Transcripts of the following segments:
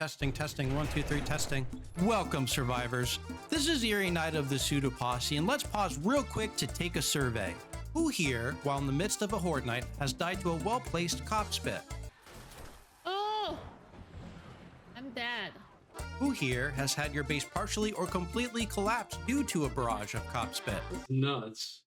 Testing, testing, 1, 2, 3, testing. Welcome, survivors. This is Eerie Night of the Pseudo Posse, and let's pause real quick to take a survey. Who here, while in the midst of a horde night, has died to a well-placed cop spit? Oh! I'm dead. Who here has had your base partially or completely collapse due to a barrage of cop spit? Nuts.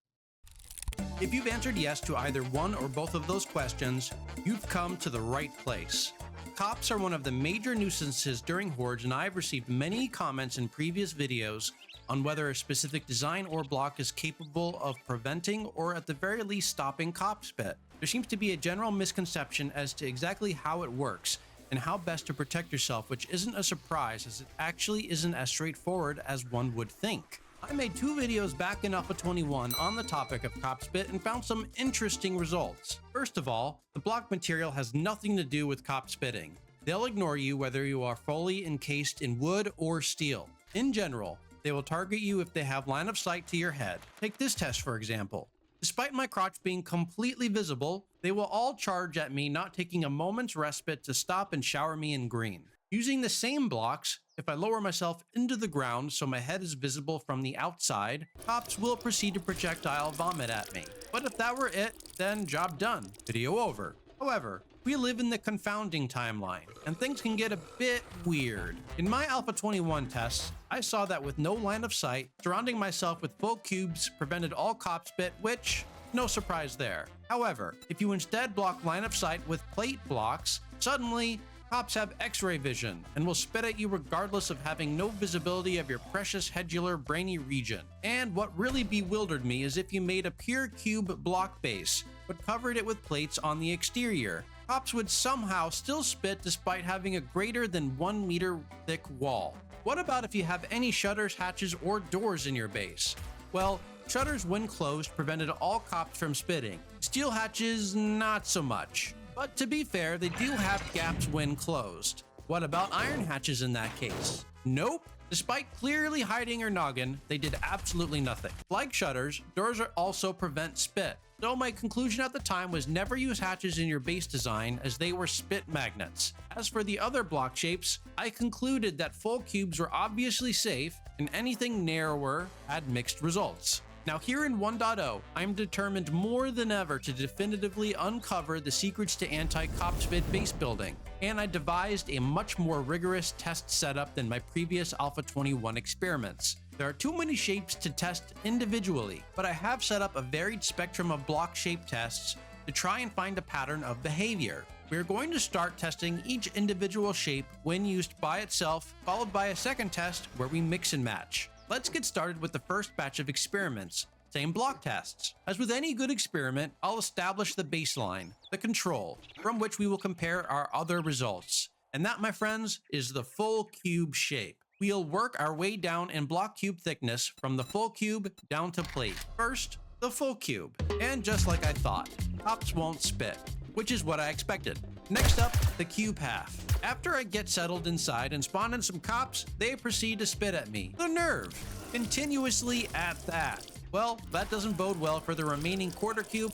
If you've answered yes to either one or both of those questions, you've come to the right place. Cops are one of the major nuisances during hordes, and I've received many comments in previous videos on whether a specific design or block is capable of preventing or at the very least stopping cop spit. There seems to be a general misconception as to exactly how it works and how best to protect yourself, which isn't a surprise as it actually isn't as straightforward as one would think. I made 2 videos back in Alpha 21 on the topic of cop spit and found some interesting results. First of all, the block material has nothing to do with cop spitting. They'll ignore you whether you are fully encased in wood or steel. In general, they will target you if they have line of sight to your head. Take this test for example. Despite my crotch being completely visible, they will all charge at me, not taking a moment's respite to stop and shower me in green. Using the same blocks, if I lower myself into the ground so my head is visible from the outside, cops will proceed to projectile vomit at me. But if that were it, then job done, video over. However, we live in the confounding timeline, and things can get a bit weird. In my Alpha 21 tests, I saw that with no line of sight, surrounding myself with full cubes prevented all cop spit, which, no surprise there. However, if you instead block line of sight with plate blocks, suddenly, cops have x-ray vision and will spit at you regardless of having no visibility of your precious headular brainy region. And what really bewildered me is if you made a pure cube block base, but covered it with plates on the exterior, cops would somehow still spit despite having a greater than 1 meter thick wall. What about if you have any shutters, hatches, or doors in your base? Well, shutters when closed prevented all cops from spitting. Steel hatches, not so much. But to be fair, they do have gaps when closed. What about iron hatches in that case? Nope. Despite clearly hiding your noggin, they did absolutely nothing. Like shutters, doors also prevent spit. So my conclusion at the time was never use hatches in your base design as they were spit magnets. As for the other block shapes, I concluded that full cubes were obviously safe and anything narrower had mixed results. Now here in 1.0, I'm determined more than ever to definitively uncover the secrets to anti-cop spit base building, and I devised a much more rigorous test setup than my previous Alpha 21 experiments. There are too many shapes to test individually, but I have set up a varied spectrum of block shape tests to try and find a pattern of behavior. We are going to start testing each individual shape when used by itself, followed by a second test where we mix and match. Let's get started with the first batch of experiments. Same block tests. As with any good experiment, I'll establish the baseline, the control, from which we will compare our other results. And that, my friends, is the full cube shape. We'll work our way down in block cube thickness from the full cube down to plate. First, the full cube. And just like I thought, cops won't spit, which is what I expected. Next up, the cube half. After I get settled inside and spawn in some cops, they proceed to spit at me. The nerve! Continuously at that. Well, that doesn't bode well for the remaining quarter cube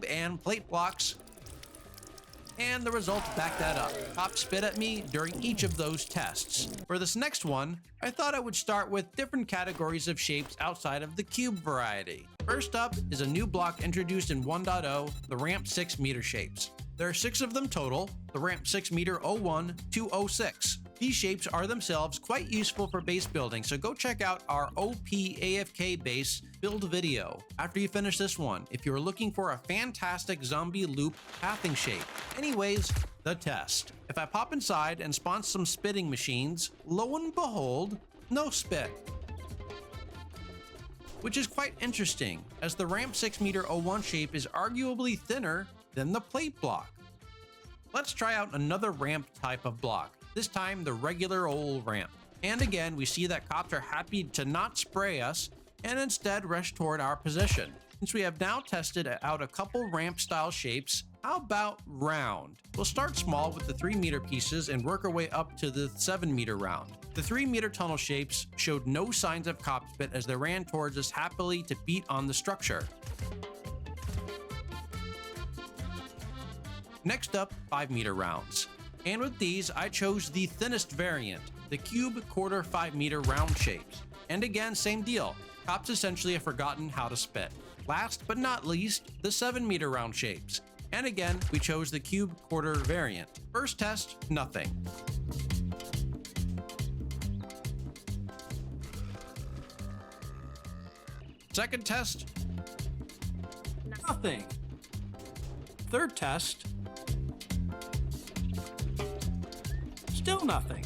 and plate blocks. And the results back that up. Cops spit at me during each of those tests. For this next one, I thought I would start with different categories of shapes outside of the cube variety. First up is a new block introduced in 1.0, the ramp 6 meter shapes. There are 6 of them total, the ramp 6 meter 01 to 06. These shapes are themselves quite useful for base building, so go check out our OP AFK base build video after you finish this one if you're looking for a fantastic zombie loop pathing shape. Anyways, the test. If I pop inside and spawn some spitting machines, lo and behold, no spit. Which is quite interesting, as the ramp 6 meter 01 shape is arguably thinner than the plate block. Let's try out another ramp type of block, this time the regular old ramp. And again, we see that cops are happy to not spray us and instead rush toward our position. Since we have now tested out a couple ramp style shapes, how about round? We'll start small with the 3 meter pieces and work our way up to the 7 meter round. The 3 meter tunnel shapes showed no signs of cop spit as they ran towards us happily to beat on the structure. Next up, 5 meter rounds. And with these, I chose the thinnest variant, the cube quarter 5 meter round shapes. And again, same deal. Cops essentially have forgotten how to spit. Last but not least, the 7 meter round shapes. And again, we chose the cube quarter variant. First test, nothing. Second test, nothing. Third test, still nothing.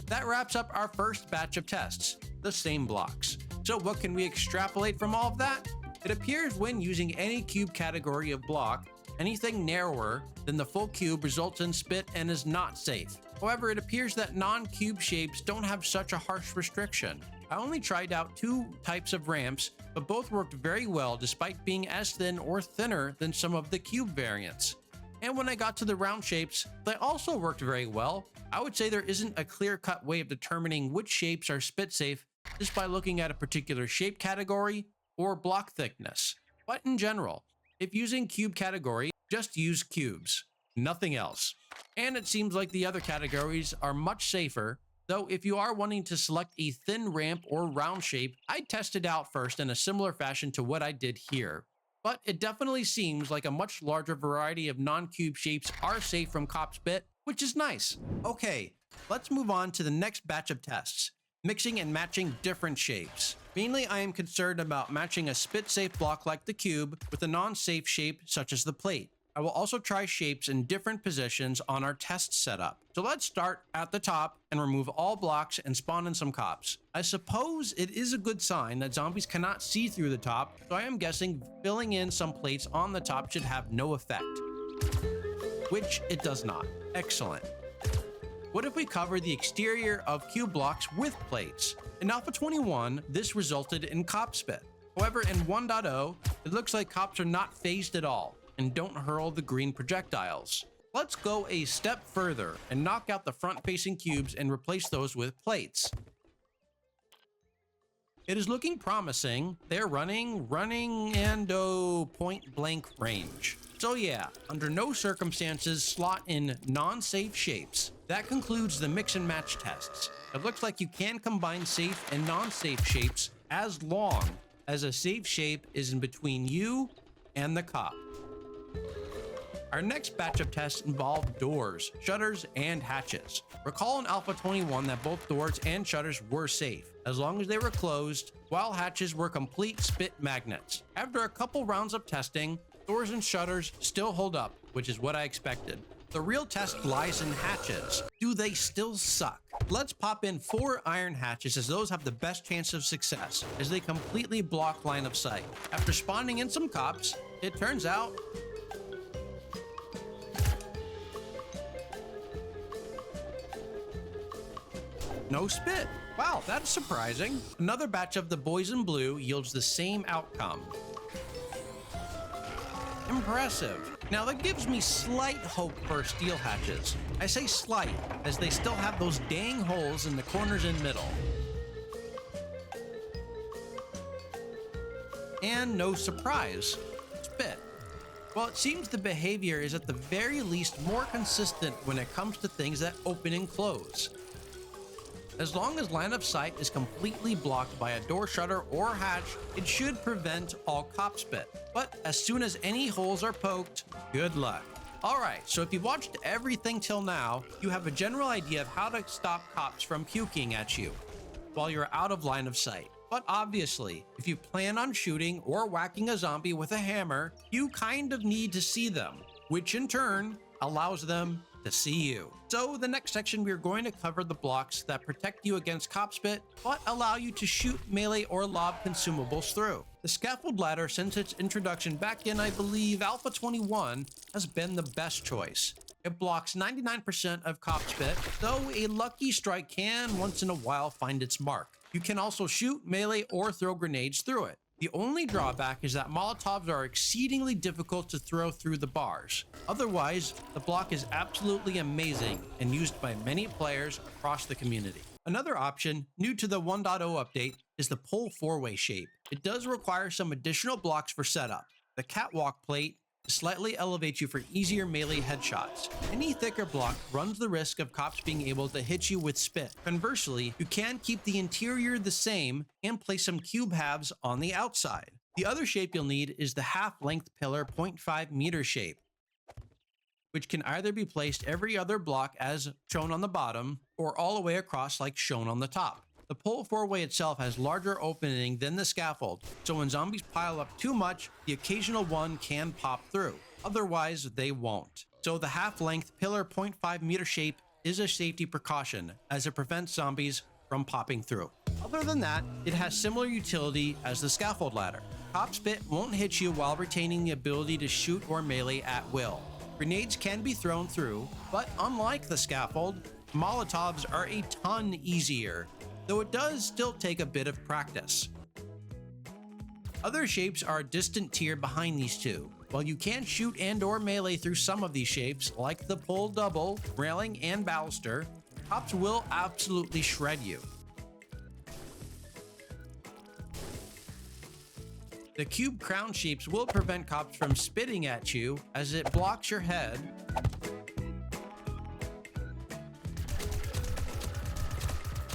That wraps up our first batch of tests, the same blocks. So what can we extrapolate from all of that? It appears when using any cube category of block, anything narrower than the full cube results in spit and is not safe. However, it appears that non-cube shapes don't have such a harsh restriction. I only tried out 2 types of ramps, but both worked very well despite being as thin or thinner than some of the cube variants. And when I got to the round shapes, they also worked very well. I would say there isn't a clear-cut way of determining which shapes are spit safe just by looking at a particular shape category or block thickness. But in general, if using cube category, just use cubes, nothing else. And it seems like the other categories are much safer, though if you are wanting to select a thin ramp or round shape, I'd test it out first in a similar fashion to what I did here. But it definitely seems like a much larger variety of non-cube shapes are safe from cop spit, which is nice. Okay, let's move on to the next batch of tests, mixing and matching different shapes. Mainly, I am concerned about matching a spit-safe block like the cube with a non-safe shape such as the plate. I will also try shapes in different positions on our test setup. So let's start at the top and remove all blocks and spawn in some cops. I suppose it is a good sign that zombies cannot see through the top, so I am guessing filling in some plates on the top should have no effect. Which it does not. Excellent. What if we cover the exterior of cube blocks with plates? In Alpha 21, this resulted in cop spit. However, in 1.0, it looks like cops are not phased at all and don't hurl the green projectiles. Let's go a step further and knock out the front-facing cubes and replace those with plates. It is looking promising. They're running, and point-blank range. So yeah, under no circumstances slot in non-safe shapes. That concludes the mix and match tests. It looks like you can combine safe and non-safe shapes as long as a safe shape is in between you and the cop. Our next batch of tests involved doors, shutters, and hatches. Recall in Alpha 21 that both doors and shutters were safe, as long as they were closed, while hatches were complete spit magnets. After a couple rounds of testing, doors and shutters still hold up, which is what I expected. The real test lies in hatches. Do they still suck? Let's pop in 4 iron hatches, as those have the best chance of success, as they completely block line of sight. After spawning in some cops, it turns out no spit. Wow, that's surprising. Another batch of the boys in blue yields the same outcome. Impressive. Now that gives me slight hope for steel hatches. I say slight, as they still have those dang holes in the corners and middle. And no surprise, spit. Well, it seems the behavior is at the very least more consistent when it comes to things that open and close. As long as line of sight is completely blocked by a door shutter or hatch, it should prevent all cop spit. But as soon as any holes are poked, good luck. Alright, so if you've watched everything till now, you have a general idea of how to stop cops from puking at you while you're out of line of sight. But obviously, if you plan on shooting or whacking a zombie with a hammer, you kind of need to see them, which in turn allows them to see you. So the next section, we are going to cover the blocks that protect you against cop spit, but allow you to shoot melee or lob consumables through. The scaffold ladder, since its introduction back in, I believe, Alpha 21, has been the best choice. It blocks 99% of cop spit, though a lucky strike can once in a while find its mark. You can also shoot, melee, or throw grenades through it. The only drawback is that Molotovs are exceedingly difficult to throw through the bars. Otherwise, the block is absolutely amazing and used by many players across the community. Another option, new to the 1.0 update, is the pull 4-way shape. It does require some additional blocks for setup. The catwalk plate to slightly elevate you for easier melee headshots. Any thicker block runs the risk of cops being able to hit you with spit. Conversely, you can keep the interior the same and place some cube halves on the outside. The other shape you'll need is the half-length pillar 0.5 meter shape, which can either be placed every other block as shown on the bottom, or all the way across like shown on the top. The pole four-way itself has larger opening than the scaffold, so when zombies pile up too much, the occasional one can pop through. Otherwise, they won't. So the half-length pillar 0.5 meter shape is a safety precaution, as it prevents zombies from popping through. Other than that, it has similar utility as the scaffold ladder. Top spit won't hit you while retaining the ability to shoot or melee at will. Grenades can be thrown through, but unlike the scaffold, Molotovs are a ton easier, though it does still take a bit of practice. Other shapes are a distant tier behind these two. While you can shoot and or melee through some of these shapes, like the pole double, railing, and baluster, cops will absolutely shred you. The cube crown shapes will prevent cops from spitting at you as it blocks your head,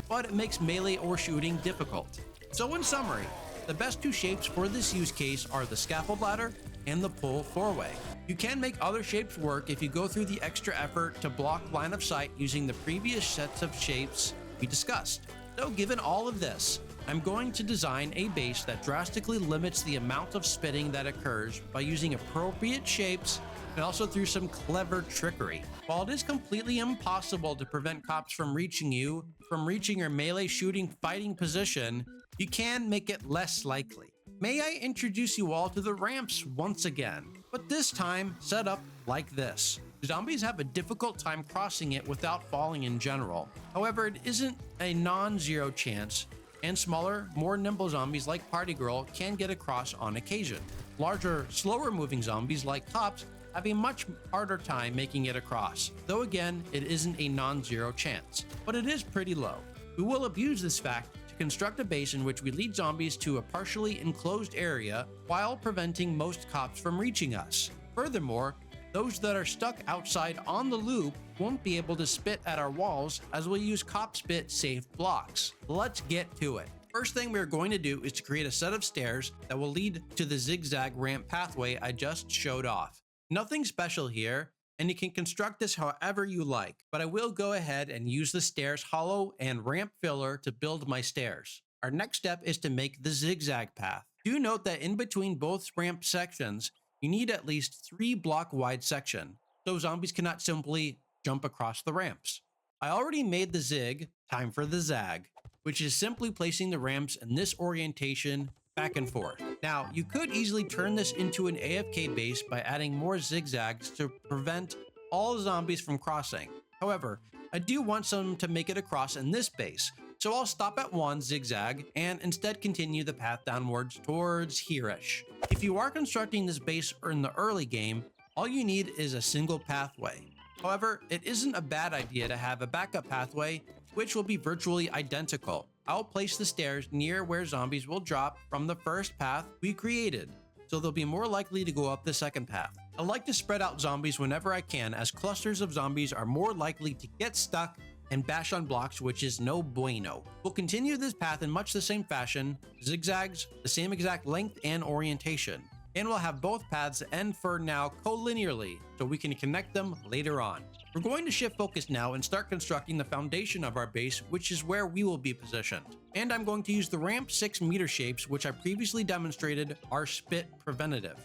but it makes melee or shooting difficult. So in summary, the best two shapes for this use case are the scaffold ladder and the pole four-way. You can make other shapes work if you go through the extra effort to block line of sight using the previous sets of shapes we discussed. So given all of this, I'm going to design a base that drastically limits the amount of spitting that occurs by using appropriate shapes and also through some clever trickery. While it is completely impossible to prevent cops from reaching you, from reaching your melee shooting fighting position, you can make it less likely. May I introduce you all to the ramps once again, but this time set up like this. Zombies have a difficult time crossing it without falling in general. However, it isn't a non-zero chance, and smaller, more nimble zombies like Party Girl can get across on occasion. Larger, slower moving zombies like cops have a much harder time making it across, though again, it isn't a non-zero chance, but it is pretty low. We will abuse this fact to construct a base in which we lead zombies to a partially enclosed area while preventing most cops from reaching us. Furthermore, those that are stuck outside on the loop won't be able to spit at our walls as we'll use cop spit safe blocks. Let's get to it. First thing we're going to do is to create a set of stairs that will lead to the zigzag ramp pathway I just showed off. Nothing special here, and you can construct this however you like, but I will go ahead and use the stairs hollow and ramp filler to build my stairs. Our next step is to make the zigzag path. Do note that in between both ramp sections, you need at least 3 block wide section, so zombies cannot simply jump across the ramps. I already made the zig, time for the zag, which is simply placing the ramps in this orientation back and forth. Now, you could easily turn this into an AFK base by adding more zigzags to prevent all zombies from crossing. However, I do want some to make it across in this base, so I'll stop at 1 zigzag and instead continue the path downwards towards here-ish. If you are constructing this base in the early game, all you need is a single pathway. However, it isn't a bad idea to have a backup pathway, which will be virtually identical. I'll place the stairs near where zombies will drop from the first path we created, so they'll be more likely to go up the second path. I like to spread out zombies whenever I can, as clusters of zombies are more likely to get stuck and bash on blocks, which is no bueno. We'll continue this path in much the same fashion, zigzags, the same exact length and orientation, and we'll have both paths end for now collinearly, so we can connect them later on. We're going to shift focus now and start constructing the foundation of our base, which is where we will be positioned. And I'm going to use the ramp 6 meter shapes, which I previously demonstrated are spit preventative.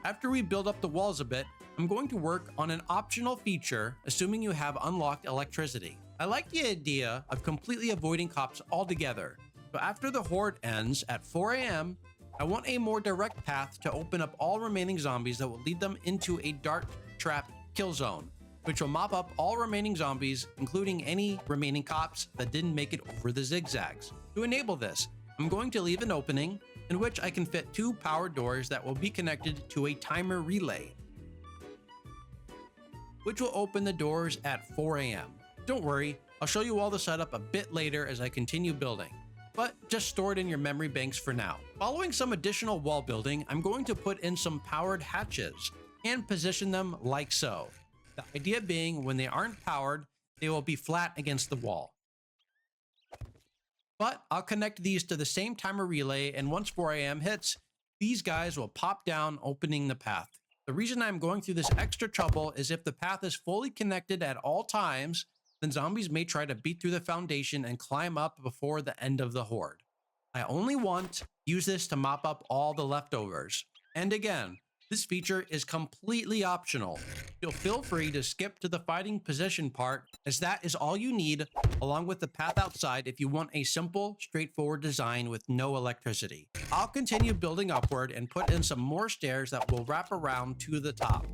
After we build up the walls a bit, I'm going to work on an optional feature, assuming you have unlocked electricity. I like the idea of completely avoiding cops altogether, but after the horde ends at 4 AM, I want a more direct path to open up all remaining zombies that will lead them into a dart trap kill zone, which will mop up all remaining zombies, including any remaining cops that didn't make it over the zigzags. To enable this, I'm going to leave an opening in which I can fit 2 power doors that will be connected to a timer relay, which will open the doors at 4 a.m. Don't worry, I'll show you all the setup a bit later as I continue building, but just store it in your memory banks for now. Following some additional wall building, I'm going to put in some powered hatches and position them like so. The idea being when they aren't powered, they will be flat against the wall. But I'll connect these to the same timer relay, and once 4 a.m. hits, these guys will pop down, opening the path. The reason I'm going through this extra trouble is if the path is fully connected at all times, then zombies may try to beat through the foundation and climb up before the end of the horde. I only want to use this to mop up all the leftovers. And again, this feature is completely optional. You'll feel free to skip to the fighting position part, as that is all you need, along with the path outside if you want a simple, straightforward design with no electricity. I'll continue building upward and put in some more stairs that will wrap around to the top.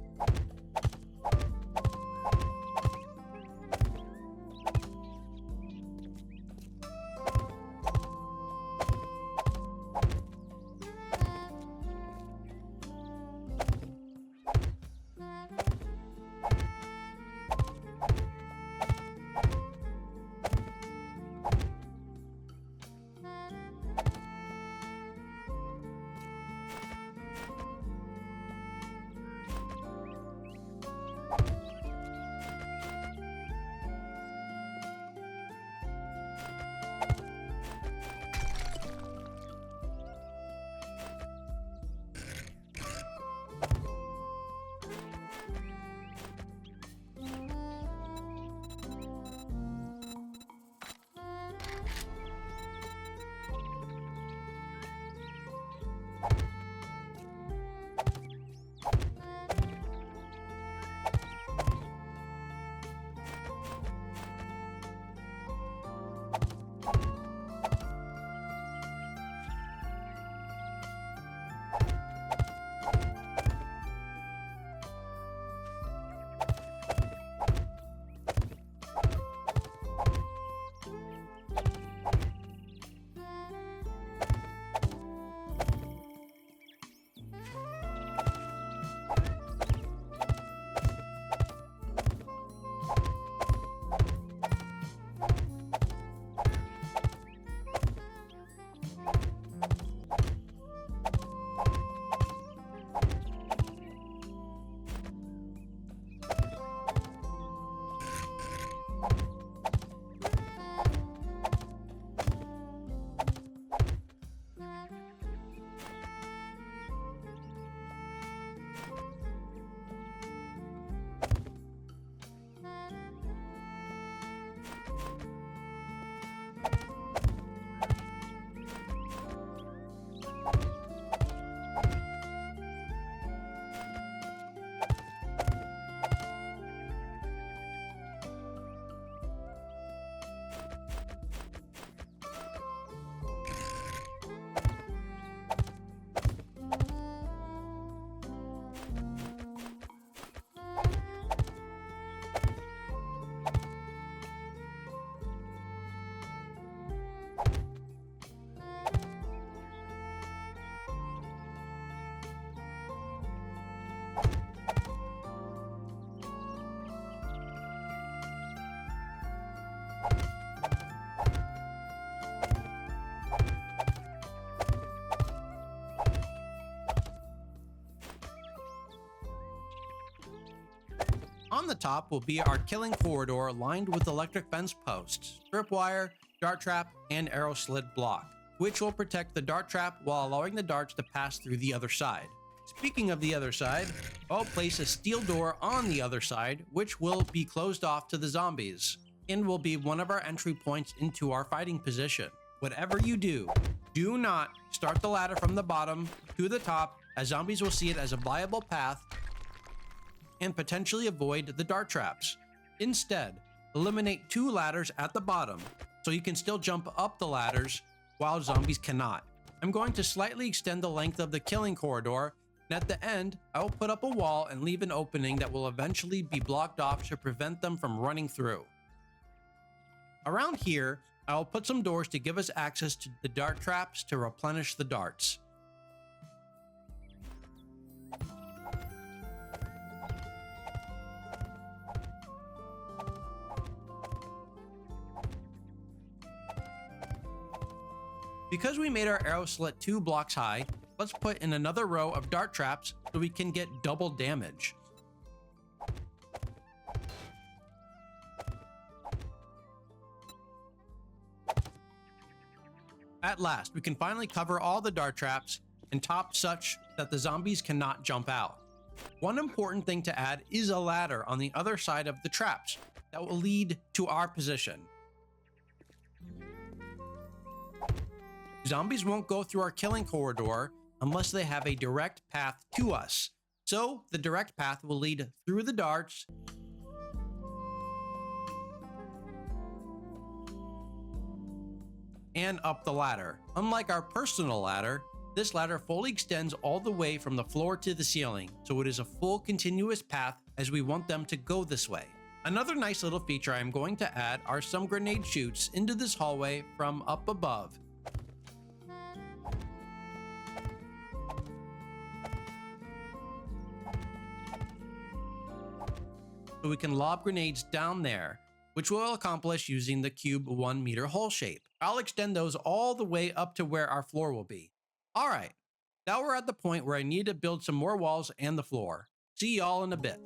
On the top will be our killing corridor lined with electric fence posts, strip wire, dart trap, and arrow slid block, which will protect the dart trap while allowing the darts to pass through the other side. Speaking of the other side, I'll place a steel door on the other side, which will be closed off to the zombies, and will be one of our entry points into our fighting position. Whatever you do, do not start the ladder from the bottom to the top, as zombies will see it as a viable path and potentially avoid the dart traps. Instead, eliminate 2 ladders at the bottom so you can still jump up the ladders while zombies cannot. I'm going to slightly extend the length of the killing corridor, and at the end, I will put up a wall and leave an opening that will eventually be blocked off to prevent them from running through. Around here, I will put some doors to give us access to the dart traps to replenish the darts. Because we made our arrow slit 2 blocks high, let's put in another row of dart traps so we can get double damage. At last, we can finally cover all the dart traps and top such that the zombies cannot jump out. One important thing to add is a ladder on the other side of the traps that will lead to our position. Zombies won't go through our killing corridor unless they have a direct path to us. So the direct path will lead through the darts and up the ladder. Unlike our personal ladder, this ladder fully extends all the way from the floor to the ceiling, so it is a full continuous path as we want them to go this way. Another nice little feature I am going to add are some grenade chutes into this hallway from up above. So we can lob grenades down there, which we'll accomplish using the cube 1 meter hole shape. I'll extend those all the way up to where our floor will be. All right, now we're at the point where I need to build some more walls and the floor. See y'all in a bit.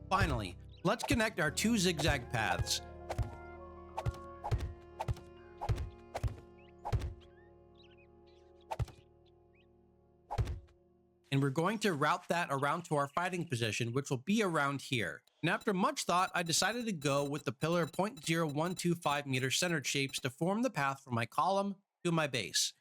Finally, let's connect our 2 zigzag paths. going to route that around to our fighting position, which will be around here. And after much thought, I decided to go with the pillar 0.0125 meter centered shapes to form the path from my column to my base.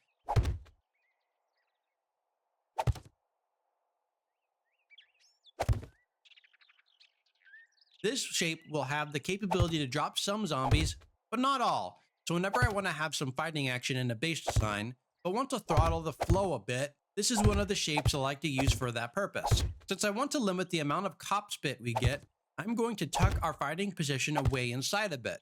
This shape will have the capability to drop some zombies, but not all. So whenever I want to have some fighting action in a base design, but want to throttle the flow a bit, this is one of the shapes I like to use for that purpose. Since I want to limit the amount of cop spit we get, I'm going to tuck our fighting position away inside a bit.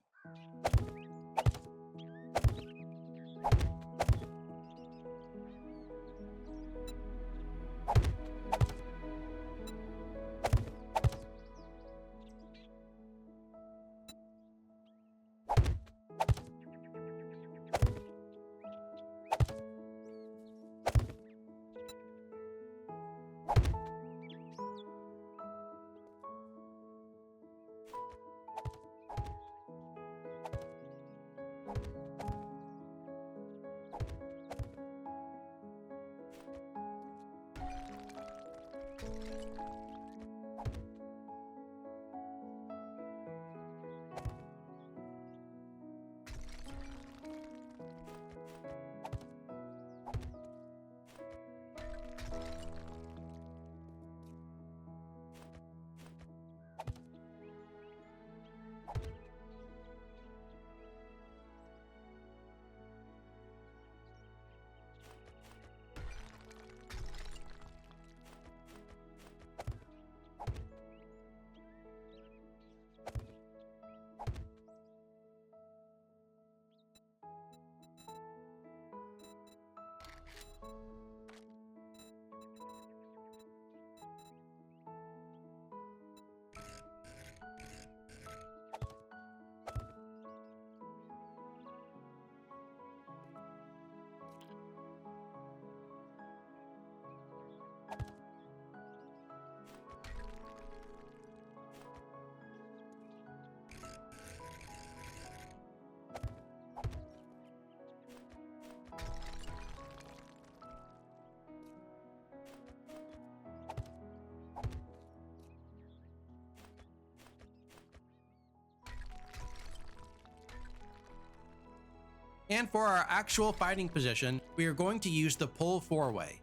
And for our actual fighting position, we are going to use the pull 4-way.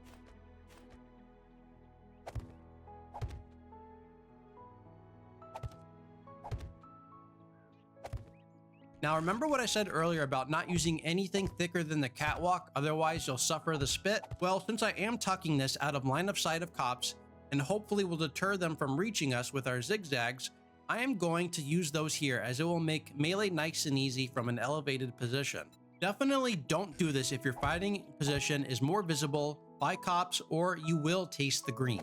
Now remember what I said earlier about not using anything thicker than the catwalk, otherwise you'll suffer the spit? Well, since I am tucking this out of line of sight of cops, and hopefully will deter them from reaching us with our zigzags, I am going to use those here as it will make melee nice and easy from an elevated position. Definitely don't do this if your fighting position is more visible by cops or you will taste the green.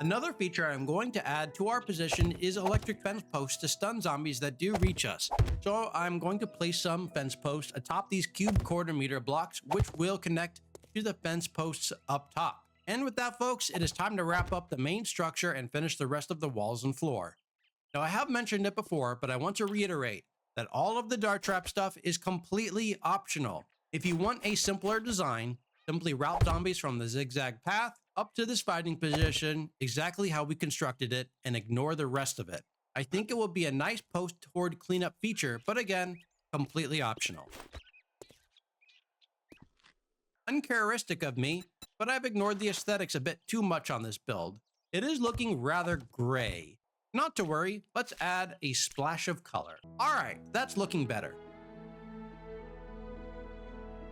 Another feature I'm going to add to our position is electric fence posts to stun zombies that do reach us. So I'm going to place some fence posts atop these cube quarter-meter blocks, which will connect to the fence posts up top. And with that, folks, it is time to wrap up the main structure and finish the rest of the walls and floor. Now I have mentioned it before, but I want to reiterate that all of the dart trap stuff is completely optional. If you want a simpler design, simply route zombies from the zigzag path up to this fighting position exactly how we constructed it and ignore the rest of it. I think it will be a nice post-horde cleanup feature, but again, completely optional. Uncharacteristic of me, but I've ignored the aesthetics a bit too much on this build. It is looking rather gray. Not to worry, let's add a splash of color. Alright, that's looking better.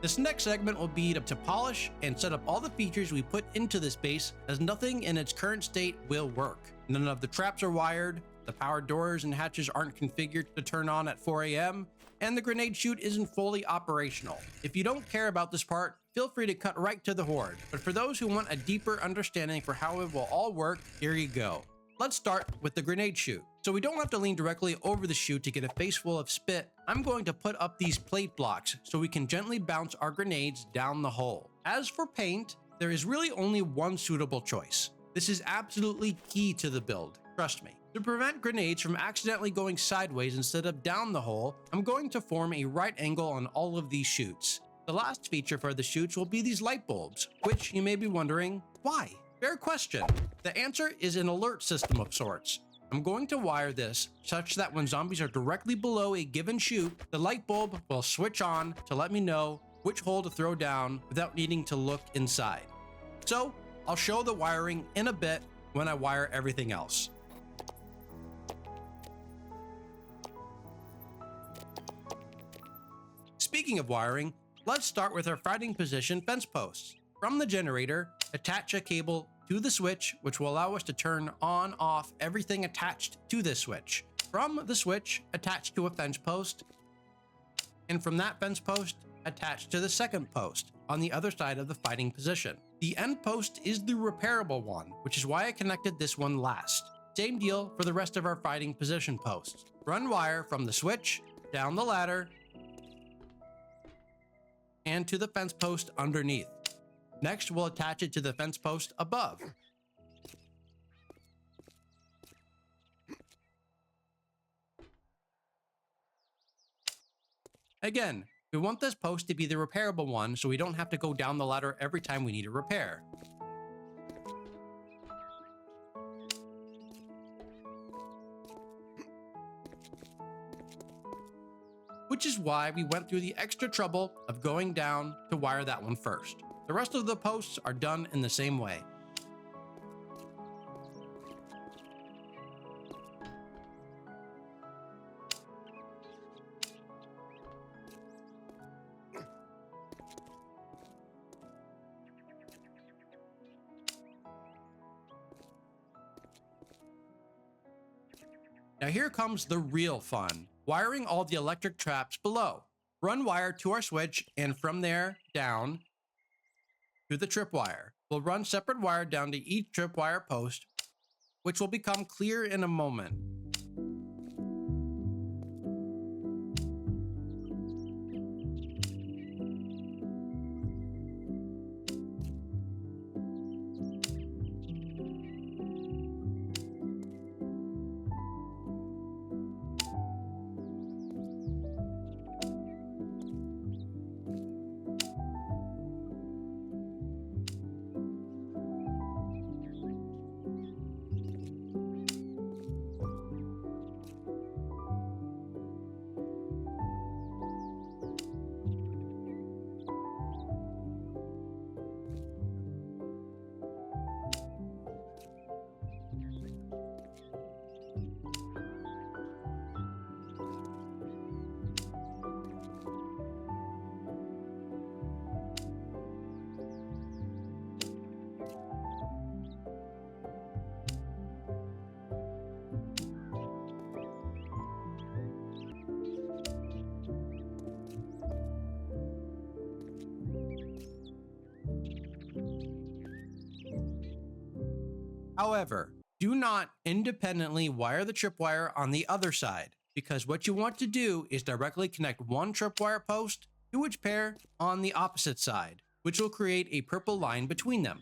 This next segment will be to polish and set up all the features we put into this base, as nothing in its current state will work. None of the traps are wired, the power doors and hatches aren't configured to turn on at 4 AM, and the grenade chute isn't fully operational. If you don't care about this part, feel free to cut right to the horde, but for those who want a deeper understanding for how it will all work, here you go. Let's start with the grenade chute. So we don't have to lean directly over the chute to get a face full of spit. I'm going to put up these plate blocks so we can gently bounce our grenades down the hole. As for paint, there is really only one suitable choice. This is absolutely key to the build, trust me. To prevent grenades from accidentally going sideways instead of down the hole, I'm going to form a right angle on all of these chutes. The last feature for the chutes will be these light bulbs, which you may be wondering, why? Fair question. The answer is an alert system of sorts. I'm going to wire this such that when zombies are directly below a given chute, the light bulb will switch on to let me know which hole to throw down without needing to look inside. So I'll show the wiring in a bit when I wire everything else. Speaking of wiring, let's start with our fighting position fence posts. From the generator, attach a cable to the switch, which will allow us to turn on off everything attached to this switch. From the switch, attach to a fence post, and from that fence post, attach to the second post on the other side of the fighting position. The end post is the repairable one, which is why I connected this one last. Same deal for the rest of our fighting position posts. Run wire from the switch, down the ladder, and to the fence post underneath. Next, we'll attach it to the fence post above. Again, we want this post to be the repairable one so we don't have to go down the ladder every time we need a repair. Which is why we went through the extra trouble of going down to wire that one first. The rest of the posts are done in the same way. Now here comes the real fun, wiring all the electric traps below. Run wire to our switch and from there down to the tripwire. We'll run separate wire down to each tripwire post, which will become clear in a moment. However, do not independently wire the tripwire on the other side, because what you want to do is directly connect one tripwire post to each pair on the opposite side, which will create a purple line between them.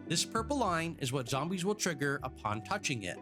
This purple line is what zombies will trigger upon touching it.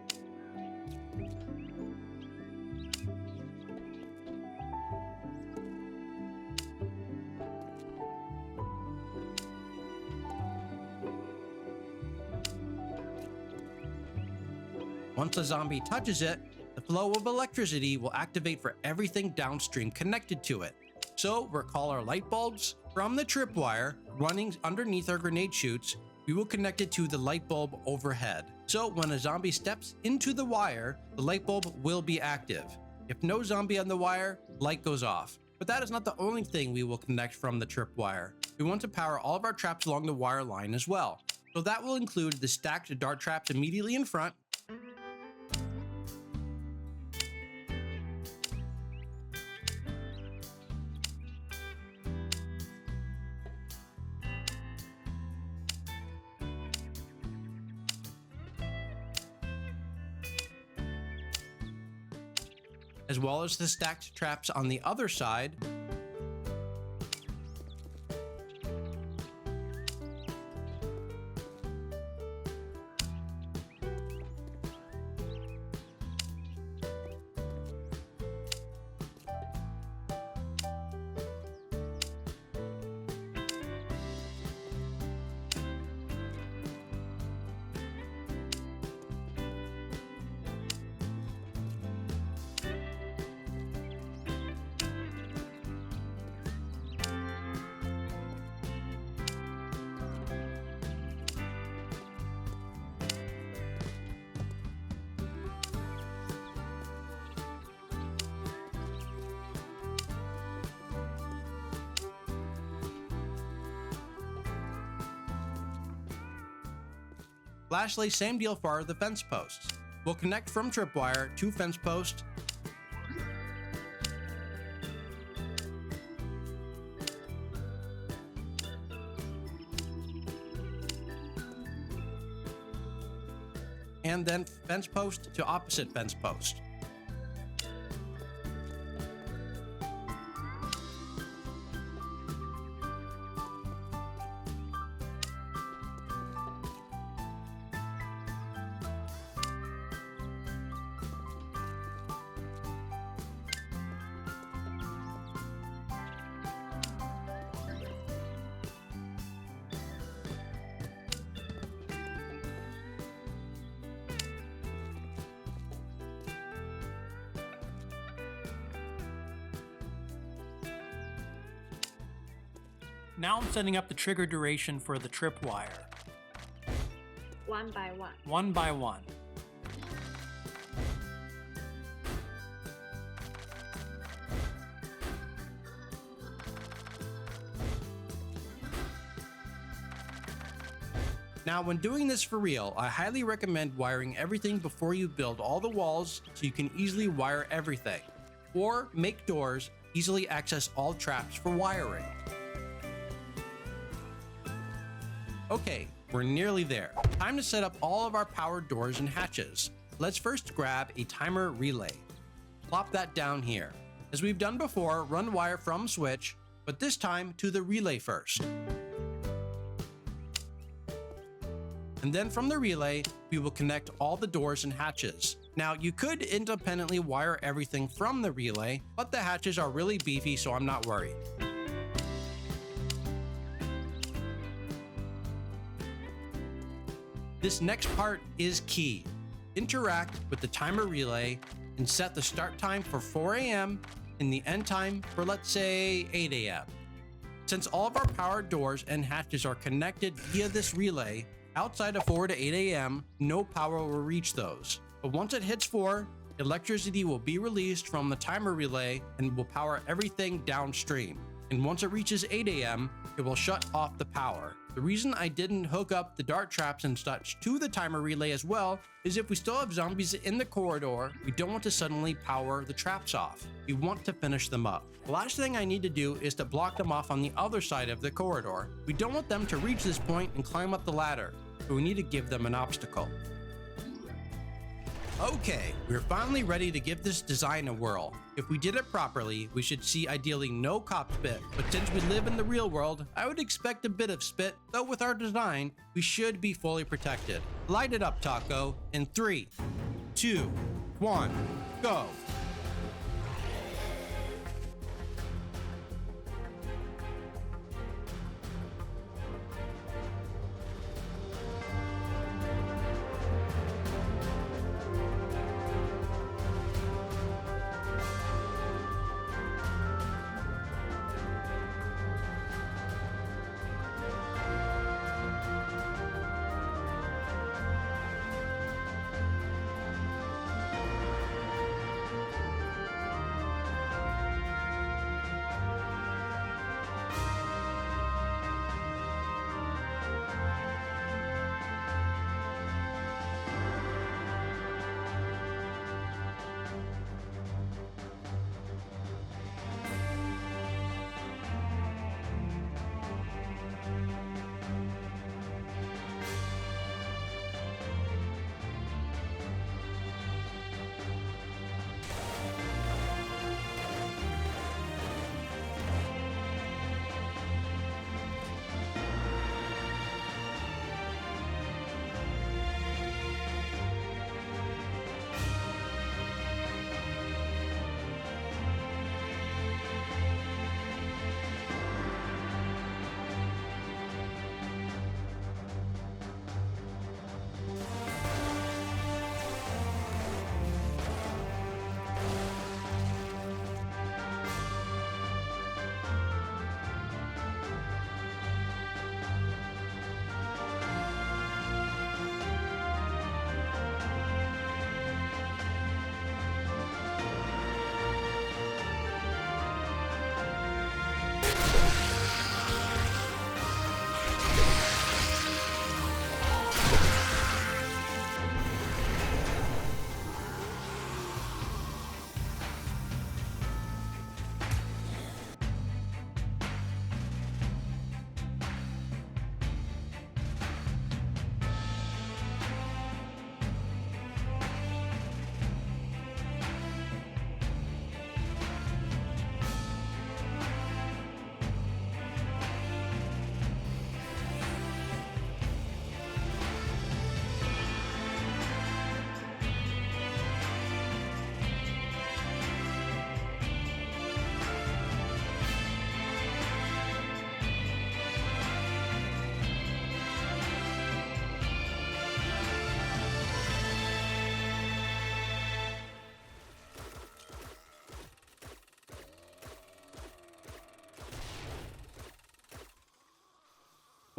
Once a zombie touches it, the flow of electricity will activate for everything downstream connected to it. So recall our light bulbs. From the tripwire running underneath our grenade chutes, we will connect it to the light bulb overhead. So when a zombie steps into the wire, the light bulb will be active. If no zombie on the wire, light goes off. But that is not the only thing we will connect from the tripwire. We want to power all of our traps along the wire line as well. So that will include the stacked dart traps immediately in front, as well as the stacked traps on the other side, Lastly, same deal for the fence posts. We'll connect from tripwire to fence post, and then fence post to opposite fence post. Now I'm setting up the trigger duration for the tripwire. One by one. One by one. Now, when doing this for real, I highly recommend wiring everything before you build all the walls so you can easily wire everything. Or make doors, easily access all traps for wiring. Okay, we're nearly there. Time to set up all of our powered doors and hatches. Let's first grab a timer relay. Plop that down here. As we've done before, run wire from switch, but this time to the relay first. And then from the relay, we will connect all the doors and hatches. Now, you could independently wire everything from the relay, but the hatches are really beefy, so I'm not worried. This next part is key. Interact with the timer relay and set the start time for 4 a.m. and the end time for, let's say, 8 a.m. Since all of our powered doors and hatches are connected via this relay, outside of 4 to 8 a.m., no power will reach those. But once it hits 4, electricity will be released from the timer relay and will power everything downstream. And once it reaches 8 a.m., it will shut off the power. The reason I didn't hook up the dart traps and such to the timer relay as well is if we still have zombies in the corridor, we don't want to suddenly power the traps off. We want to finish them up. The last thing I need to do is to block them off on the other side of the corridor. We don't want them to reach this point and climb up the ladder, so we need to give them an obstacle. Okay, we're finally ready to give this design a whirl. If we did it properly, we should see ideally no cop spit, but since we live in the real world, I would expect a bit of spit, though with our design, we should be fully protected. Light it up, Taco, in 3, 2, 1, go!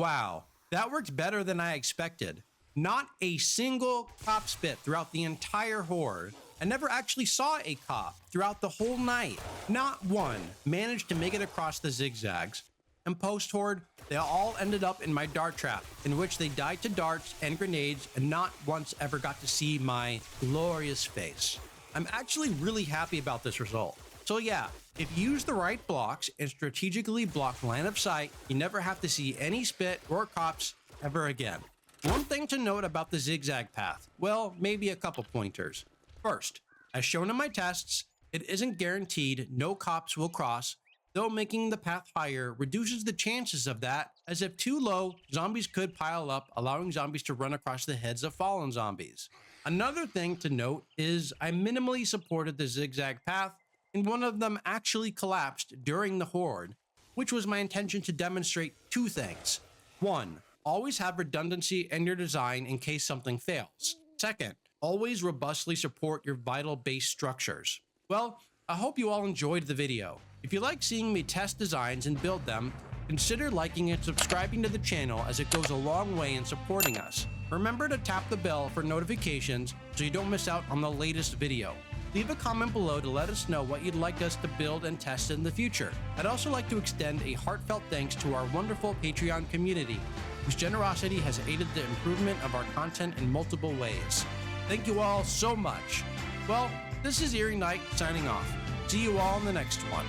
Wow, that worked better than I expected. Not a single cop spit throughout the entire horde. I never actually saw a cop throughout the whole night. Not one managed to make it across the zigzags. And post-horde, they all ended up in my dart trap, in which they died to darts and grenades and not once ever got to see my glorious face. I'm actually really happy about this result. So yeah, if you use the right blocks and strategically block line of sight, you never have to see any spit or cops ever again. One thing to note about the zigzag path, well, maybe a couple pointers. First, as shown in my tests, it isn't guaranteed no cops will cross, though making the path higher reduces the chances of that, as if too low, zombies could pile up, allowing zombies to run across the heads of fallen zombies. Another thing to note is I minimally supported the zigzag path, and one of them actually collapsed during the horde, which was my intention to demonstrate two things. One, always have redundancy in your design in case something fails. Second, always robustly support your vital base structures. Well, I hope you all enjoyed the video. If you like seeing me test designs and build them, consider liking and subscribing to the channel, as it goes a long way in supporting us. Remember to tap the bell for notifications so you don't miss out on the latest video. Leave a comment below to let us know what you'd like us to build and test in the future. I'd also like to extend a heartfelt thanks to our wonderful Patreon community, whose generosity has aided the improvement of our content in multiple ways. Thank you all so much. Well, this is Eerie Knight signing off. See you all in the next one.